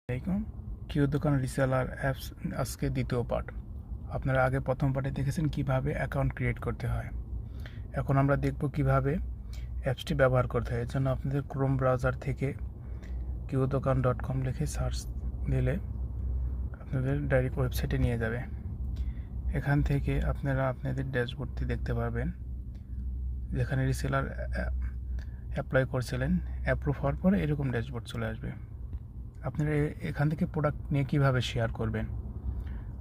আসসালামাইকুম। কিউ দোকান reseller apps আজকে দ্বিতীয় পার্ট। আপনারা আগে প্রথম পার্টে দেখেছেন কিভাবে অ্যাকাউন্ট ক্রিয়েট করতে হয়। এখন আমরা দেখব কিভাবে অ্যাপসটি ব্যবহার করতে হয়। এর জন্য আপনাদের ক্রোম ব্রাউজার থেকে qdokan.com লিখে সার্চ দিলে আপনাদের ডাইরেক্ট ওয়েবসাইটে নিয়ে যাবে। এখান থেকে আপনারা আপনাদের ড্যাশবোর্ডটি দেখতে পারবেন, যেখানে রিসেলার অ্যাপ্লাই করছিলেন। অ্যাপ্রুভ হওয়ার পরে এরকম ড্যাশবোর্ড চলে আসবে। আপনারা এখান থেকে প্রোডাক্ট নিয়ে কীভাবে শেয়ার করবেন।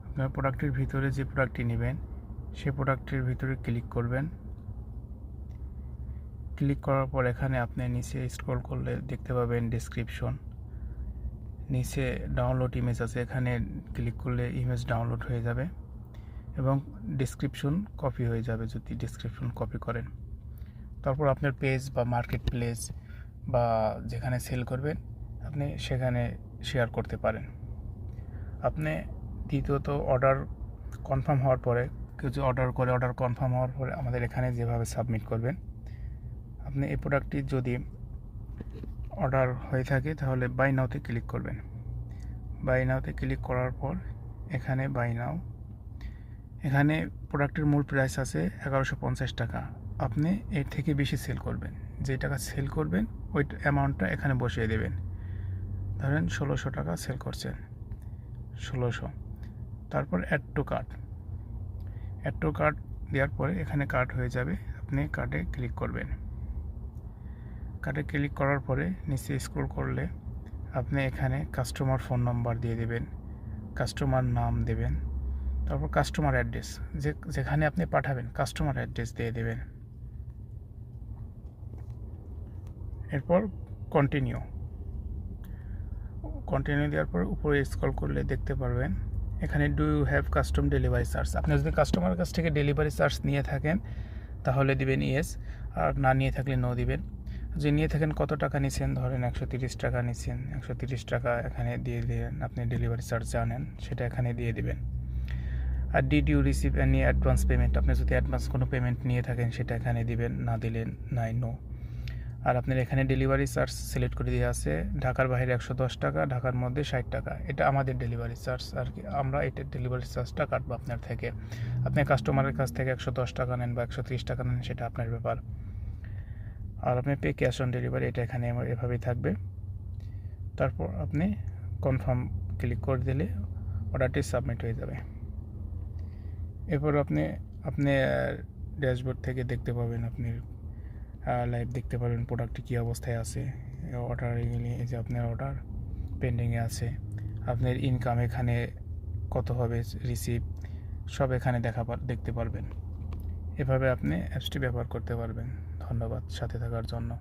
আপনার প্রোডাক্টের ভিতরে যে প্রোডাক্টটি নেবেন সেই প্রোডাক্টের ভিতরে ক্লিক করবেন। ক্লিক করার পর এখানে আপনি নিচে স্ক্রল করলে দেখতে পাবেন ডেসক্রিপশন। নিচে ডাউনলোড ইমেজ আছে, এখানে ক্লিক করলে ইমেজ ডাউনলোড হয়ে যাবে এবং ডেসক্রিপশন কপি হয়ে যাবে যদি ডেসক্রিপশন কপি করেন। তারপর আপনার পেজ বা মার্কেট প্লেস বা যেখানে সেল করবেন আপনি সেখানে শেয়ার করতে পারেন। আপনি দ্বিতীয়ত অর্ডার কনফার্ম হওয়ার পরে, কেউ যদি অর্ডার করে, অর্ডার কনফার্ম হওয়ার পরে আমাদের এখানে যেভাবে সাবমিট করবেন, আপনি এই প্রোডাক্টটি যদি অর্ডার হয়ে থাকে তাহলে বাই নাওতে ক্লিক করবেন। বাই নাওতে ক্লিক করার পর এখানে বাই নাও, এখানে প্রোডাক্টের মূল প্রাইস আছে 1150 টাকা। আপনি এর থেকে বেশি সেল করবেন, যে টাকা সেল করবেন ওই অ্যামাউন্টটা এখানে বসিয়ে দেবেন। ধরেন 1600 টাকা সেল করছেন, 1600। তারপর অ্যাড টু কার্ট দেওয়ার পরে এখানে কার্ট হয়ে যাবে। আপনি কার্টে ক্লিক করবেন। কার্টে ক্লিক করার পরে নিচে স্ক্রল করলে আপনি এখানে কাস্টমার ফোন নাম্বার দিয়ে দেবেন, কাস্টমার নাম দেবেন, তারপর কাস্টমার অ্যাড্রেস, যেখানে আপনি পাঠাবেন কাস্টমার অ্যাড্রেস দিয়ে দেবেন। এরপর কন্টিনিউ দেওয়ার পর উপরে স্ক্রল করলে দেখতে পারবেন এখানে do you have custom delivery charge. আপনি যদি কাস্টমারের কাছ থেকে ডেলিভারি চার্জ নিয়ে থাকেন তাহলে দিবেন ইয়েস, আর না নিয়ে থাকলে নো দিবেন। যে নিয়ে থাকেন কত টাকা নিচ্ছেন, ধরেন 130 টাকা নিচ্ছেন, 130 টাকা এখানে দিয়ে দিবেন। আপনি ডেলিভারি চার্জ জানেন সেটা এখানে দিয়ে দিবেন। আর did you receive any advance payment, আপনি যদি অ্যাডভান্স কোনো পেমেন্ট নিয়ে থাকেন সেটা এখানে দিবেন, না দিলেন নাই নো। আর আপনার এখানে ডেলিভারি চার্জ সিলেক্ট করে দেওয়া আছে, ঢাকার বাইরে 110 টাকা, ঢাকার মধ্যে 60 টাকা। এটা আমাদের ডেলিভারি চার্জ আর কি, আমরা এটা ডেলিভারি চার্জটা কাটবো আপনার থেকে। আপনি কাস্টমারের কাছ থেকে 110 টাকা নেন বা 130 টাকা নেন সেটা আপনার ব্যাপার। আর আপনি পে ক্যাশ অন ডেলিভারি, এটা এখানে এভাবেই থাকবে। তারপর আপনি কনফার্ম ক্লিক করে দিলে অর্ডারটি সাবমিট হয়ে যাবে। এরপর আপনি ড্যাশবোর্ড থেকে দেখতে পাবেন, আপনি লাইভ দেখতে পারবেন প্রোডাক্টটি কী অবস্থায় আছে। অর্ডার গেলে এই যে আপনার অর্ডার পেন্ডিংয়ে আছে, আপনার ইনকাম এখানে কত হবে, রিসিভ সব এখানে দেখতে পারবেন। এভাবে আপনি অ্যাপসটি ব্যবহার করতে পারবেন। ধন্যবাদ সাথে থাকার জন্য।